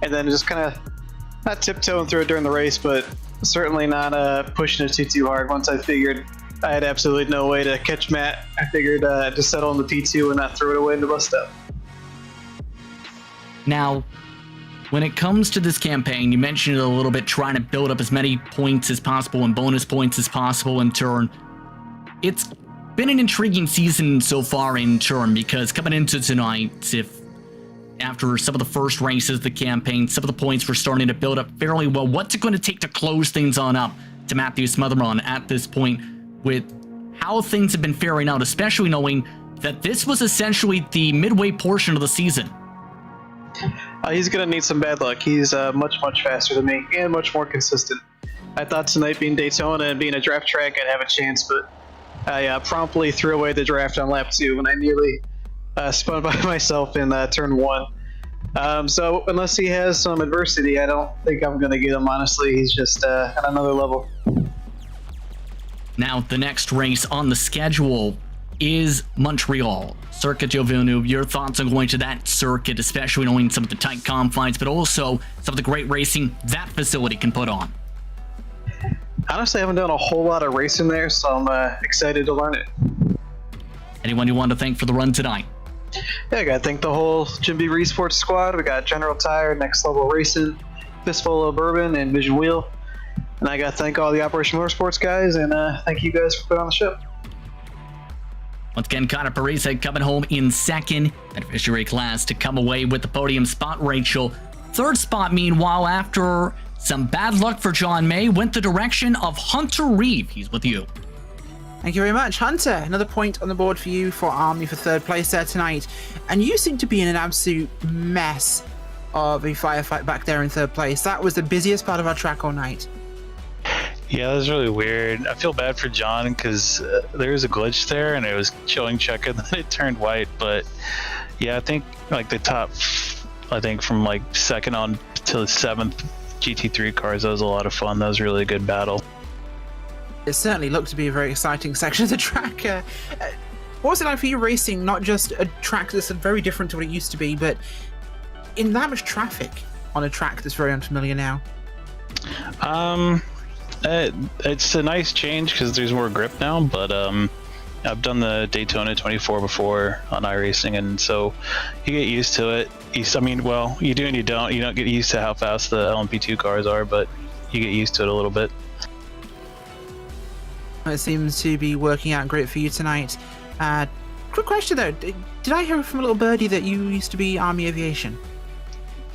And then just kind of not tiptoeing through it during the race, but certainly not pushing it too hard. Once I figured I had absolutely no way to catch Matt, I figured to settle on the P2 and not throw it away in the bus stop. Now, when it comes to this campaign, you mentioned it a little bit, trying to build up as many points as possible and bonus points as possible in turn. It's been an intriguing season so far in turn, because coming into tonight, if after some of the first races of the campaign, some of the points were starting to build up fairly well, what's it going to take to close things on up to Matthew Smotherman at this point with how things have been faring out, especially knowing that this was essentially the midway portion of the season? He's going to need some bad luck. He's much faster than me and much more consistent. I thought tonight being Daytona and being a draft track I'd have a chance, but I promptly threw away the draft on lap 2 when I nearly spun by myself in turn 1. So unless he has some adversity, I don't think I'm going to get him, honestly. He's just at another level. Now, the next race on the schedule is Montreal. Circuit Joe Villeneuve, your thoughts on going to that circuit, especially knowing some of the tight confines, but also some of the great racing that facility can put on? Honestly, I haven't done a whole lot of racing there, so I'm excited to learn it. Anyone you want to thank for the run tonight? Yeah, I got to thank the whole Jim B. Resports squad. We got General Tire, Next Level Racing, Fistful of Bourbon, and Vision Wheel. And I got to thank all the Operation Motorsports guys, and thank you guys for putting on the show. Once again, Connor Parise coming home in second. Beneficiary class to come away with the podium spot. Rachel, third spot, meanwhile, after some bad luck for John May, went the direction of Hunter Reeve. He's with you. Thank you very much, Hunter. Another point on the board for you for Army for third place there tonight. And you seem to be in an absolute mess of a firefight back there in third place. That was the busiest part of our track all night. Yeah, that was really weird. I feel bad for John because there was a glitch there and it was showing checker, then it turned white. But yeah, I think like the top, I think from like second on to the 7th GT3 cars, that was a lot of fun. That was really a good battle. It certainly looked to be a very exciting section of the track. What was it like for you racing not just a track that's very different to what it used to be, but in that much traffic on a track that's very unfamiliar now? It's a nice change because there's more grip now, but I've done the Daytona 24 before on iRacing, and so you get used to it. Well, you do and you don't. You don't get used to how fast the LMP2 cars are, but you get used to it a little bit. It seems to be working out great for you tonight. Quick question though, did I hear from a little birdie that you used to be Army Aviation?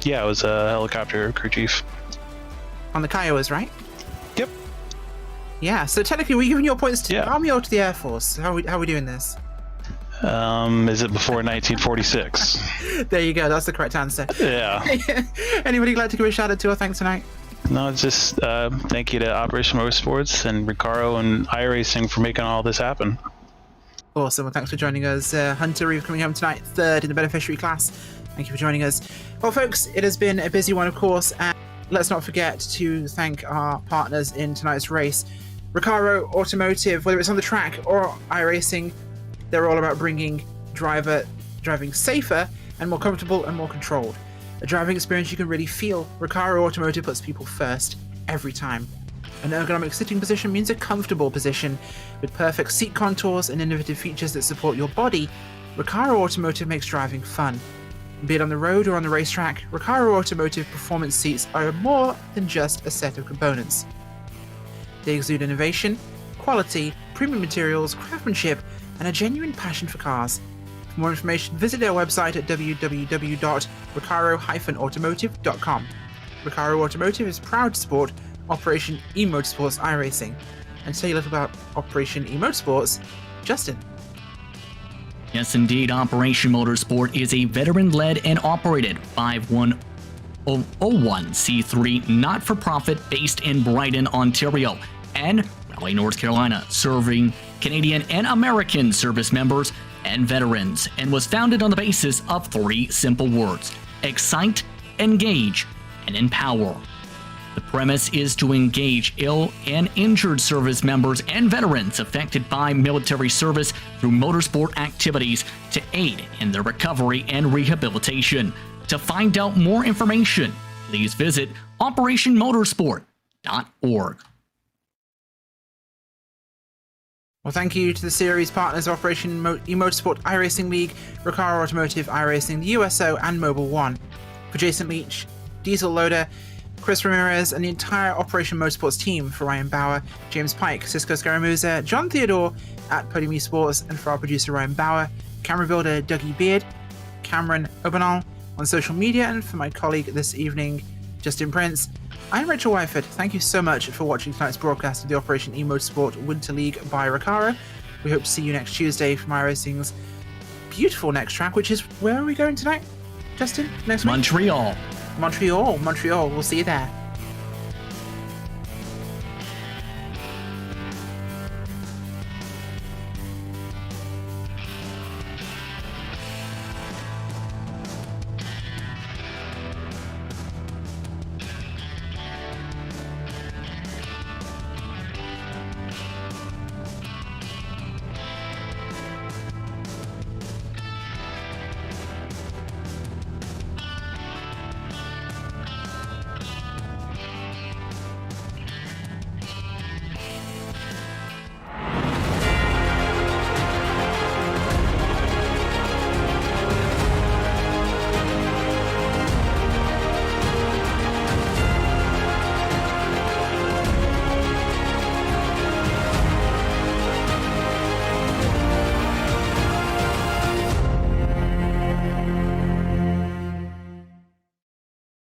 Yeah, I was a helicopter crew chief. On the Kiowas, right? Yep. Yeah, so technically, were you giving your points to the Yeah. Army or to the Air Force? How are we doing this? Is it before 1946? There you go, that's the correct answer. Yeah. Anybody you'd like to give a shout out to or thank tonight? No, it's just thank you to Operation Motorsports and RECARO and iRacing for making all this happen. Awesome, well thanks for joining us. Hunter Reeve coming home tonight, third in the beneficiary class. Thank you for joining us. Well folks, it has been a busy one of course, and let's not forget to thank our partners in tonight's race. RECARO Automotive, whether it's on the track or iRacing, they're all about bringing driving safer and more comfortable and more controlled. A driving experience you can really feel. RECARO Automotive puts people first every time. An ergonomic sitting position means a comfortable position with perfect seat contours and innovative features that support your body. RECARO Automotive makes driving fun. Be it on the road or on the racetrack, RECARO Automotive performance seats are more than just a set of components. They exude innovation, quality, premium materials, craftsmanship, and a genuine passion for cars. For more information, visit their website at www.recaro-automotive.com. RECARO Automotive is proud to support Operation eMotorsports iRacing. And to tell you a little about Operation eMotorsports, Justin. Yes, indeed, Operation Motorsport is a veteran-led and operated 51001c3 not-for-profit based in Brighton, Ontario, and Raleigh, North Carolina, serving Canadian and American service members and veterans, and was founded on the basis of 3 simple words: excite, engage, and empower. The premise is to engage ill and injured service members and veterans affected by military service through motorsport activities to aid in their recovery and rehabilitation. To find out more information, please visit operationmotorsport.org. Well, thank you to the series partners of Operation eMotorsport iRacing League, RECARO Automotive iRacing, the USO, and Mobile One. For Jason Leach, Diesel Loader, Chris Ramirez, and the entire Operation Motorsports team for Ryan Bauer, James Pike, Cisco Scaramuza, John Theodore at Podium Esports, and for our producer Ryan Bauer, camera builder Dougie Beard, Cameron Obanal on social media, and for my colleague this evening, Justin Prince. I'm Rachel Wyford. Thank you so much for watching tonight's broadcast of the Operation eMotorsport Winter League by RECARO. We hope to see you next Tuesday from iRacing's beautiful next track, which is, where are we going tonight, Justin? Next week? Montreal. Montreal. We'll see you there.